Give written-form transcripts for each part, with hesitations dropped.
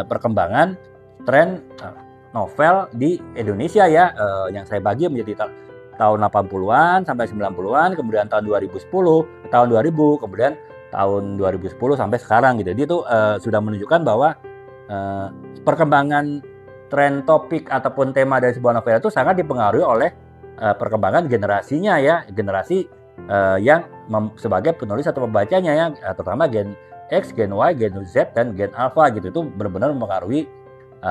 perkembangan tren novel di Indonesia ya, yang saya bagi menjadi tahun 80-an sampai 90-an, kemudian tahun 2010, tahun 2000, kemudian tahun 2010 sampai sekarang gitu. Jadi itu sudah menunjukkan bahwa perkembangan tren topik ataupun tema dari sebuah novel itu sangat dipengaruhi oleh perkembangan generasinya ya, generasi yang sebagai penulis atau pembacanya ya, terutama Gen X, Gen Y, Gen Z, dan Gen Alpha gitu, itu benar-benar mempengaruhi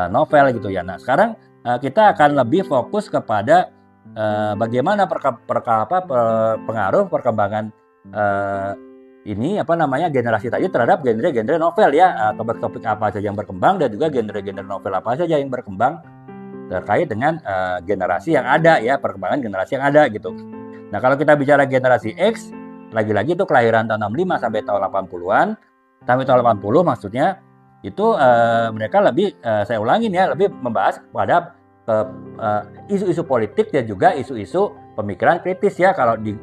novel gitu ya. Nah sekarang kita akan lebih fokus kepada bagaimana pengaruh perkembangan generasi tadi terhadap genre-genre novel ya, topik-topik apa saja yang berkembang dan juga genre-genre novel apa saja yang berkembang terkait dengan generasi yang ada ya, perkembangan generasi yang ada gitu. Nah kalau kita bicara generasi X, lagi-lagi itu kelahiran tahun 65 sampai tahun 80-an, sampai tahun 80 maksudnya, itu mereka lebih, saya ulangin ya, lebih membahas pada isu-isu politik dan juga isu-isu pemikiran kritis ya. Kalau di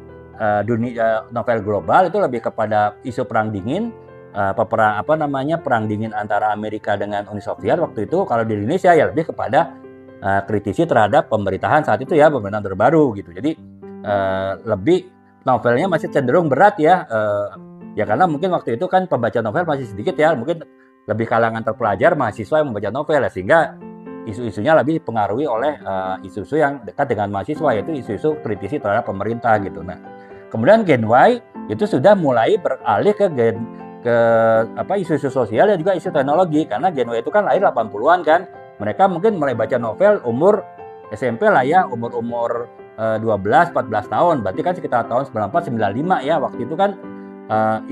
dunia novel global itu lebih kepada isu perang dingin, perang dingin antara Amerika dengan Uni Soviet waktu itu. Kalau di Indonesia ya lebih kepada kritisi terhadap pemerintahan saat itu ya, pemerintahan terbaru gitu. Jadi lebih novelnya masih cenderung berat ya, ya karena mungkin waktu itu kan pembaca novel masih sedikit ya, mungkin lebih kalangan terpelajar, mahasiswa yang membaca novel ya, sehingga isu-isunya lebih dipengaruhi oleh isu-isu yang dekat dengan mahasiswa, yaitu isu-isu kritisi terhadap pemerintah gitu. Nah kemudian Gen Y itu sudah mulai beralih ke isu-isu sosial dan juga isu teknologi, karena Gen Y itu kan lahir 80-an kan, mereka mungkin mulai baca novel umur SMP lah ya, umur 12-14 tahun, berarti kan sekitar tahun 94-95 ya. Waktu itu kan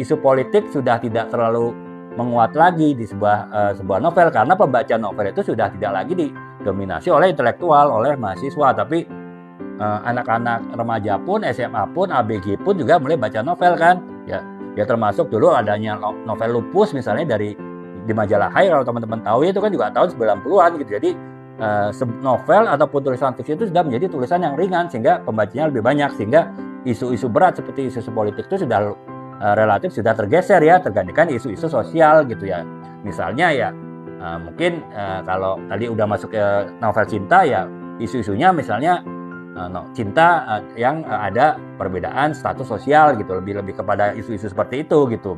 isu politik sudah tidak terlalu menguat lagi di sebuah novel, karena pembaca novel itu sudah tidak lagi didominasi oleh intelektual, oleh mahasiswa, tapi anak-anak remaja pun, SMA pun, ABG pun juga mulai baca novel kan ya. Ya termasuk dulu adanya novel Lupus misalnya di majalah Hai, kalau teman-teman tahu itu kan juga tahun 90-an gitu. Jadi novel ataupun tulisan fiksi itu sudah menjadi tulisan yang ringan sehingga pembacanya lebih banyak, sehingga isu-isu berat seperti isu politik itu sudah relatif sudah tergeser ya, tergantikan isu-isu sosial gitu ya. Misalnya ya mungkin kalau tadi udah masuk ke novel cinta ya, isu-isunya misalnya cinta yang ada perbedaan status sosial gitu, lebih kepada isu-isu seperti itu gitu.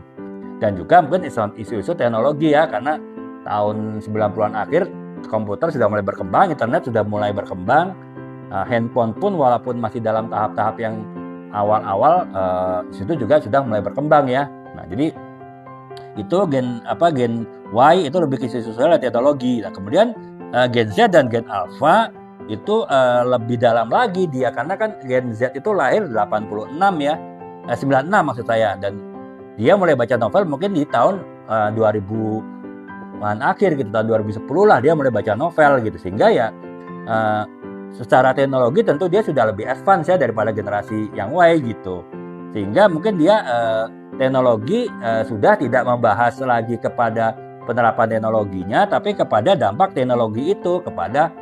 Dan juga mungkin isu-isu teknologi ya, karena tahun 90-an akhir komputer sudah mulai berkembang, internet sudah mulai berkembang, handphone pun walaupun masih dalam tahap-tahap yang awal-awal, itu juga sudah mulai berkembang ya. Nah jadi itu Gen Y itu lebih ke isu sosial dan teknologi. Nah kemudian Gen Z dan Gen Alpha itu lebih dalam lagi dia, karena kan Gen Z itu lahir 86 ya, 96 maksud saya, dan dia mulai baca novel mungkin di tahun 2000-an akhir gitu, tahun 2010 lah dia mulai baca novel gitu, sehingga ya secara teknologi tentu dia sudah lebih advance ya daripada generasi yang Y gitu, sehingga mungkin dia teknologi sudah tidak membahas lagi kepada penerapan teknologinya, tapi kepada dampak teknologi itu kepada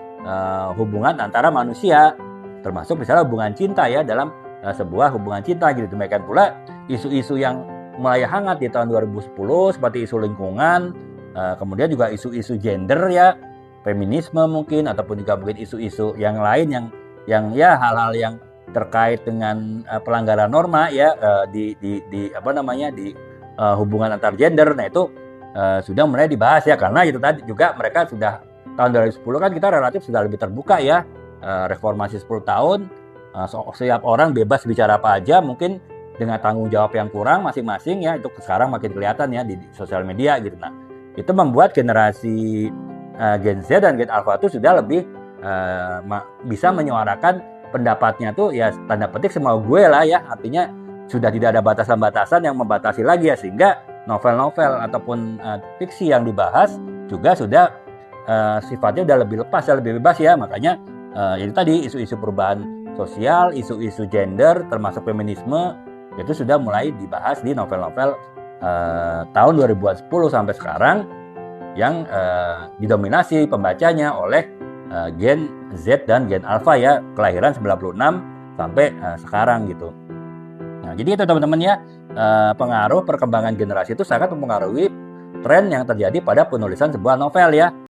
hubungan antara manusia, termasuk misalnya hubungan cinta ya, dalam sebuah hubungan cinta gitu. Demikian pula isu-isu yang mulai hangat di tahun 2010 seperti isu lingkungan, kemudian juga isu-isu gender ya, feminisme mungkin, ataupun juga mungkin isu-isu yang lain yang ya hal-hal yang terkait dengan pelanggaran norma ya, di hubungan antar gender. Nah itu sudah mulai dibahas ya, karena itu tadi juga mereka sudah tahun 2010 kan kita relatif sudah lebih terbuka ya, reformasi 10 tahun, setiap orang bebas bicara apa aja, mungkin dengan tanggung jawab yang kurang masing-masing ya, itu sekarang makin kelihatan ya di sosial media gitu. Nah itu membuat generasi Gen Z dan Gen Alpha itu sudah lebih bisa menyuarakan pendapatnya tuh ya, tanda petik semau gue lah ya, artinya sudah tidak ada batasan-batasan yang membatasi lagi ya, sehingga novel-novel ataupun fiksi yang dibahas juga sudah sifatnya udah lebih lepas ya, lebih bebas ya. Makanya itu tadi isu-isu perubahan sosial, isu-isu gender termasuk feminisme itu sudah mulai dibahas di novel-novel tahun 2010 sampai sekarang, yang didominasi pembacanya oleh Gen Z dan Gen Alpha ya, kelahiran 96 sampai sekarang gitu. Nah jadi itu teman-teman ya, pengaruh perkembangan generasi itu sangat mempengaruhi tren yang terjadi pada penulisan sebuah novel ya.